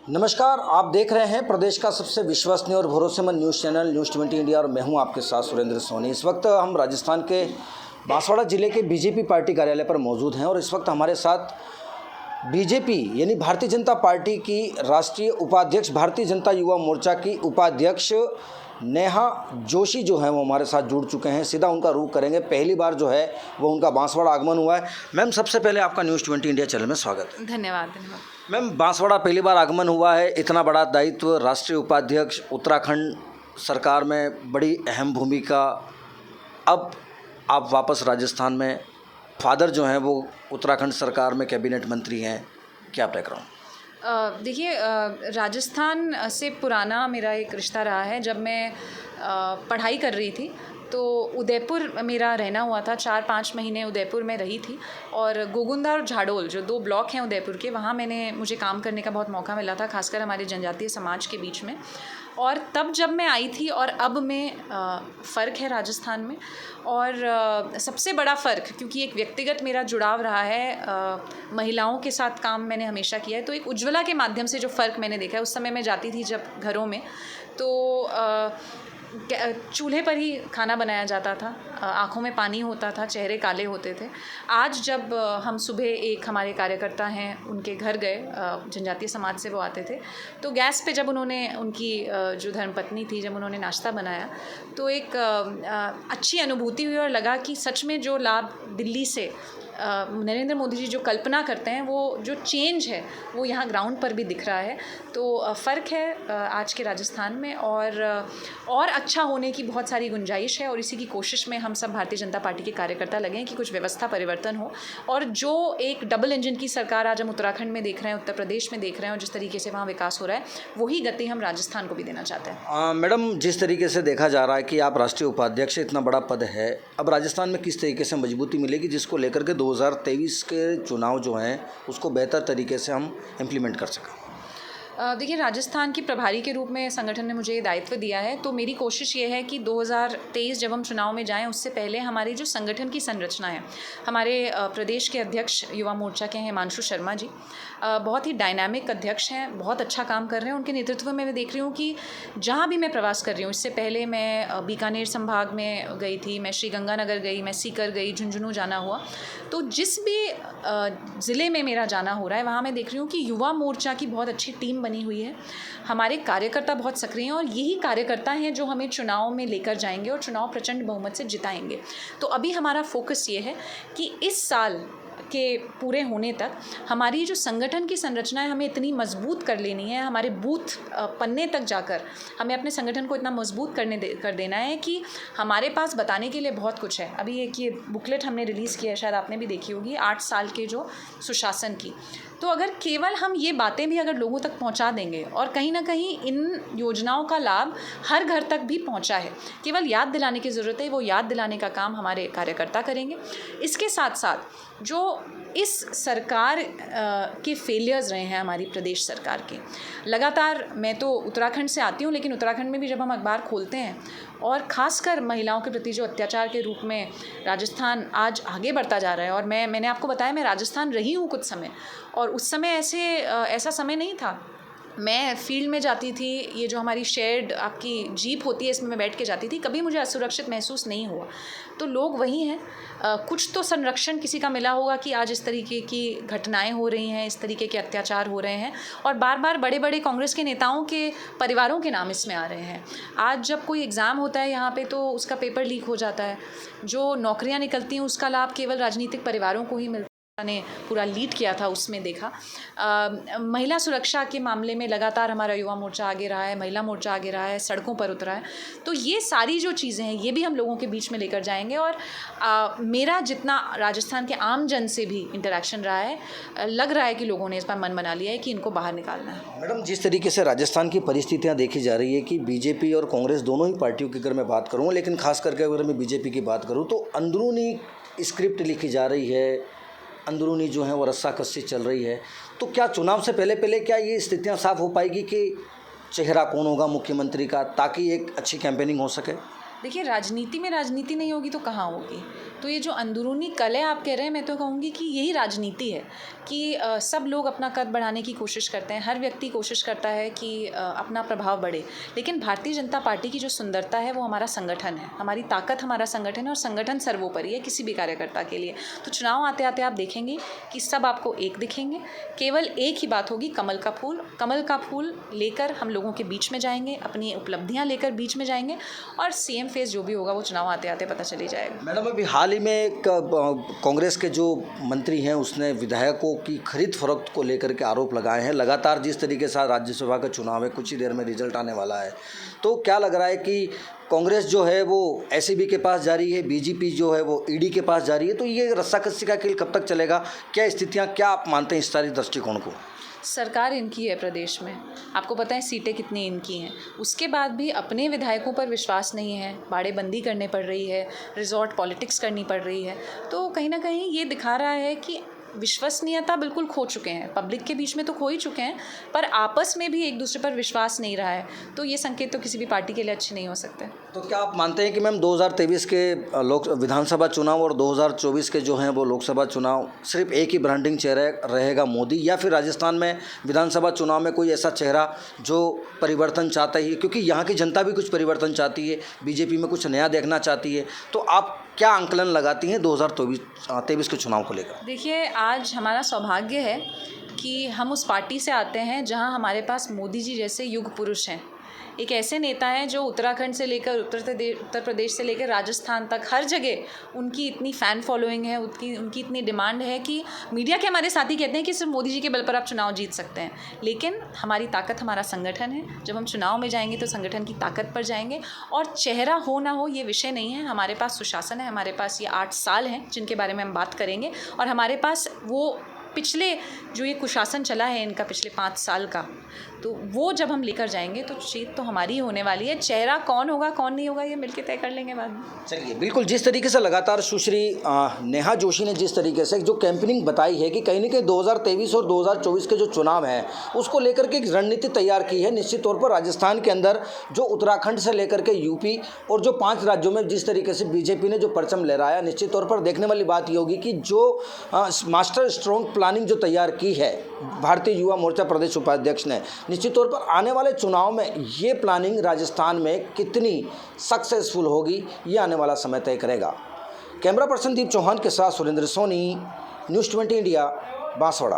नमस्कार, आप देख रहे हैं प्रदेश का सबसे विश्वसनीय और भरोसेमंद न्यूज़ चैनल न्यूज़ 20 इंडिया और मैं हूं आपके साथ सुरेंद्र सोनी। इस वक्त हम राजस्थान के बांसवाड़ा जिले के बीजेपी पार्टी कार्यालय पर मौजूद हैं और इस वक्त हमारे साथ बीजेपी यानी भारतीय जनता पार्टी की राष्ट्रीय उपाध्यक्ष, भारतीय जनता युवा मोर्चा की उपाध्यक्ष नेहा जोशी जो हैं वो हमारे साथ जुड़ चुके हैं। सीधा उनका रुख करेंगे। पहली बार जो है वो उनका बांसवाड़ा आगमन हुआ है। मैम, सबसे पहले आपका न्यूज़ 20 इंडिया चैनल में स्वागत है। धन्यवाद। मैम, बांसवाड़ा पहली बार आगमन हुआ है, इतना बड़ा दायित्व, राष्ट्रीय उपाध्यक्ष, उत्तराखंड सरकार में बड़ी अहम भूमिका। अब आप वापस राजस्थान में, फादर जो हैं वो उत्तराखंड सरकार में कैबिनेट मंत्री हैं, क्या बैकग्राउंड? देखिए, राजस्थान से पुराना मेरा एक रिश्ता रहा है। जब मैं पढ़ाई कर रही थी तो उदयपुर मेरा रहना हुआ था। 4-5 महीने उदयपुर में रही थी और गोगुंदा और झाडोल जो 2 ब्लॉक हैं उदयपुर के, वहाँ मुझे काम करने का बहुत मौका मिला था, खासकर हमारे जनजातीय समाज के बीच में। और तब जब मैं आई थी और अब में फ़र्क है राजस्थान में। और सबसे बड़ा फ़र्क, क्योंकि एक व्यक्तिगत मेरा जुड़ाव रहा है, महिलाओं के साथ काम मैंने हमेशा किया है, तो एक उज्ज्वला के माध्यम से जो फ़र्क मैंने देखा है, उस समय मैं जाती थी जब घरों में तो चूल्हे पर ही खाना बनाया जाता था, आँखों में पानी होता था, चेहरे काले होते थे। आज जब हम सुबह एक हमारे कार्यकर्ता हैं उनके घर गए, जनजातीय समाज से वो आते थे, तो गैस पे जब उन्होंने, उनकी जो धर्मपत्नी थी, जब उन्होंने नाश्ता बनाया तो एक अच्छी अनुभूति हुई और लगा कि सच में जो लाभ दिल्ली से नरेंद्र मोदी जी जो कल्पना करते हैं, वो जो चेंज है वो यहाँ ग्राउंड पर भी दिख रहा है। तो फ़र्क है आज के राजस्थान में और अच्छा होने की बहुत सारी गुंजाइश है और इसी की कोशिश में हम सब भारतीय जनता पार्टी के कार्यकर्ता लगे हैं कि कुछ व्यवस्था परिवर्तन हो। और जो एक डबल इंजन की सरकार आज हम उत्तराखंड में देख रहे हैं, उत्तर प्रदेश में देख रहे हैं और जिस तरीके से वहाँ विकास हो रहा है, वही गति हम राजस्थान को भी देना चाहते हैं। मैडम, जिस तरीके से देखा जा रहा है कि आप राष्ट्रीय उपाध्यक्ष, इतना बड़ा पद है, अब राजस्थान में किस तरीके से मजबूती मिलेगी जिसको लेकर के 2023 के चुनाव जो हैं उसको बेहतर तरीके से हम इम्प्लीमेंट कर सकें? देखिए, राजस्थान की प्रभारी के रूप में संगठन ने मुझे ये दायित्व दिया है, तो मेरी कोशिश ये है कि 2023 जब हम चुनाव में जाएं, उससे पहले हमारी जो संगठन की संरचना है, हमारे प्रदेश के अध्यक्ष युवा मोर्चा के हैं हिमांशु शर्मा जी, बहुत ही डायनामिक अध्यक्ष हैं, बहुत अच्छा काम कर रहे हैं। उनके नेतृत्व में मैं देख रही हूँ कि जहाँ भी मैं प्रवास कर रही हूँ, इससे पहले मैं बीकानेर संभाग में गई थी, मैं श्रीगंगानगर गई, मैं सीकर गई, झुंझुनू जाना हुआ, तो जिस भी ज़िले में मेरा जाना हो रहा है, वहाँ मैं देख रही हूँ कि युवा मोर्चा की बहुत अच्छी टीम बनी हुई है, हमारे कार्यकर्ता बहुत सक्रिय हैं और यही कार्यकर्ता हैं जो हमें चुनाव में लेकर जाएंगे और चुनाव प्रचंड बहुमत से जिताएंगे। तो अभी हमारा फोकस ये है कि इस साल के पूरे होने तक हमारी जो संगठन की संरचना है, हमें इतनी मजबूत कर लेनी है, हमारे बूथ पन्ने तक जाकर हमें अपने संगठन को इतना मजबूत कर देना है कि हमारे पास बताने के लिए बहुत कुछ है। अभी एक ये बुकलेट हमने रिलीज़ किया है, शायद आपने भी देखी होगी, 8 साल के जो सुशासन की। तो अगर केवल हम ये बातें भी अगर लोगों तक पहुंचा देंगे और कहीं ना कहीं इन योजनाओं का लाभ हर घर तक भी पहुंचा है, केवल याद दिलाने की ज़रूरत है, वो याद दिलाने का काम हमारे कार्यकर्ता करेंगे। इसके साथ साथ जो इस सरकार के फेलियर्स रहे हैं, हमारी प्रदेश सरकार के, लगातार, मैं तो उत्तराखंड से आती हूँ, लेकिन उत्तराखंड में भी जब हम अखबार खोलते हैं और ख़ासकर महिलाओं के प्रति जो अत्याचार के रूप में राजस्थान आज आगे बढ़ता जा रहा है, और मैंने आपको बताया मैं राजस्थान रही हूँ कुछ समय, और उस समय ऐसा समय नहीं था। मैं फील्ड में जाती थी, ये जो हमारी शेयर्ड आपकी जीप होती है, इसमें मैं बैठ के जाती थी, कभी मुझे असुरक्षित महसूस नहीं हुआ। तो लोग वही हैं, कुछ तो संरक्षण किसी का मिला होगा कि आज इस तरीके की घटनाएं हो रही हैं, इस तरीके के अत्याचार हो रहे हैं और बार बार बड़े बड़े कांग्रेस के नेताओं के परिवारों के नाम इसमें आ रहे हैं। आज जब कोई एग्ज़ाम होता है यहाँ पे तो उसका पेपर लीक हो जाता है, जो नौकरियाँ निकलती हैं उसका लाभ केवल राजनीतिक परिवारों को ही मिलता ने पूरा लीड किया था, उसमें देखा। महिला सुरक्षा के मामले में लगातार हमारा युवा मोर्चा आगे रहा है, महिला मोर्चा आगे रहा है, सड़कों पर उतरा है। तो ये सारी जो चीज़ें हैं, ये भी हम लोगों के बीच में लेकर जाएंगे और मेरा जितना राजस्थान के आम जन से भी इंटरेक्शन रहा है, लग रहा है कि लोगों ने इस बार मन बना लिया है कि इनको बाहर निकालना है। मैडम, जिस तरीके से राजस्थान की परिस्थितियाँ देखी जा रही है कि बीजेपी और कांग्रेस दोनों ही पार्टियों की अगर मैं बात करूँ, लेकिन खास करके अगर मैं बीजेपी की बात करूँ तो अंदरूनी स्क्रिप्ट लिखी जा रही है, अंदरूनी जो है वो रस्साकसी चल रही है। तो क्या चुनाव से पहले क्या ये स्थितियां साफ हो पाएगी कि चेहरा कौन होगा मुख्यमंत्री का, ताकि एक अच्छी कैंपेनिंग हो सके? देखिए, राजनीति में राजनीति नहीं होगी तो कहाँ होगी? तो ये जो अंदरूनी कलह आप कह रहे हैं, मैं तो कहूँगी कि यही राजनीति है कि सब लोग अपना कद बढ़ाने की कोशिश करते हैं, हर व्यक्ति कोशिश करता है कि अपना प्रभाव बढ़े। लेकिन भारतीय जनता पार्टी की जो सुंदरता है वो हमारा संगठन है, हमारी ताकत हमारा संगठन है, और संगठन सर्वोपरि है किसी भी कार्यकर्ता के लिए। तो चुनाव आते आते आप देखेंगे कि सब आपको एक दिखेंगे, केवल एक ही बात होगी, कमल का फूल। कमल का फूल लेकर हम लोगों के बीच में जाएंगे, अपनी उपलब्धियाँ लेकर बीच में जाएंगे, और सीएम फेस जो भी होगा वो चुनाव आते आते पता चली जाएगा। मैडम, अभी हाल ही में एक कांग्रेस के जो मंत्री हैं उसने विधायकों की खरीद फरोख्त को लेकर के आरोप लगाए हैं। लगातार जिस तरीके से राज्यसभा का चुनाव है, कुछ ही देर में रिजल्ट आने वाला है, तो क्या लग रहा है कि कांग्रेस जो है वो एसीबी के पास जा रही है, बीजेपी जो है वो ईडी के पास जा रही है, तो ये रस्साकसी का खेल कब तक चलेगा? क्या स्थितियाँ, क्या आप मानते हैं इस सारी दृष्टिकोण को? सरकार इनकी है प्रदेश में, आपको पता है सीटें कितनी इनकी हैं, उसके बाद भी अपने विधायकों पर विश्वास नहीं है, बाड़ेबंदी करनी पड़ रही है, रिजॉर्ट पॉलिटिक्स करनी पड़ रही है। तो कहीं ना कहीं ये दिखा रहा है कि विश्वसनीयता बिल्कुल खो चुके हैं, पब्लिक के बीच में तो खो ही चुके हैं, पर आपस में भी एक दूसरे पर विश्वास नहीं रहा है। तो ये संकेत तो किसी भी पार्टी के लिए अच्छे नहीं हो सकते। तो क्या आप मानते हैं कि मैम 2023 के विधानसभा चुनाव और 2024 के जो हैं वो लोकसभा चुनाव सिर्फ एक ही ब्रांडिंग चेहरा रहेगा मोदी, या फिर राजस्थान में विधानसभा चुनाव में कोई ऐसा चेहरा जो परिवर्तन चाहता ही है? क्योंकि यहाँ की जनता भी कुछ परिवर्तन चाहती है, बीजेपी में कुछ नया देखना चाहती है। तो आप क्या आंकलन लगाती हैं 2023 के चुनाव को लेकर? देखिए, आज हमारा सौभाग्य है कि हम उस पार्टी से आते हैं जहां हमारे पास मोदी जी जैसे युग पुरुष हैं, एक ऐसे नेता हैं जो उत्तराखंड से लेकर उत्तर प्रदेश से लेकर राजस्थान तक हर जगह उनकी इतनी फ़ैन फॉलोइंग है, उनकी इतनी डिमांड है कि मीडिया के हमारे साथी कहते हैं कि सिर्फ मोदी जी के बल पर आप चुनाव जीत सकते हैं। लेकिन हमारी ताकत हमारा संगठन है, जब हम चुनाव में जाएंगे तो संगठन की ताकत पर जाएंगे, और चेहरा हो ना हो ये विषय नहीं है। हमारे पास सुशासन है, हमारे पास ये 8 साल हैं जिनके बारे में हम बात करेंगे, और हमारे पास वो पिछले जो ये कुशासन चला है इनका पिछले 5 साल का, तो वो जब हम लेकर जाएंगे तो जीत तो हमारी ही होने वाली है। चेहरा कौन होगा कौन नहीं होगा ये मिलकर तय कर लेंगे बाद में। चलिए, बिल्कुल जिस तरीके से लगातार सुश्री नेहा जोशी ने जिस तरीके से जो कैंपेनिंग बताई है कि कहीं ना कहीं 2023 और 2024 के जो चुनाव हैं उसको लेकर के एक रणनीति तैयार की है। निश्चित तौर पर राजस्थान के अंदर जो उत्तराखंड से लेकर के यूपी और जो 5 राज्यों में जिस तरीके से बीजेपी ने जो परचम लहराया, निश्चित तौर पर देखने वाली बात ये होगी कि जो मास्टर स्ट्रोंग प्लानिंग जो तैयार की है भारतीय युवा मोर्चा प्रदेश उपाध्यक्ष ने, निश्चित तौर पर आने वाले चुनाव में ये प्लानिंग राजस्थान में कितनी सक्सेसफुल होगी ये आने वाला समय तय करेगा। कैमरा पर्सन दीप चौहान के साथ सुरेंद्र सोनी, न्यूज़ 20 इंडिया, बांसवाड़ा।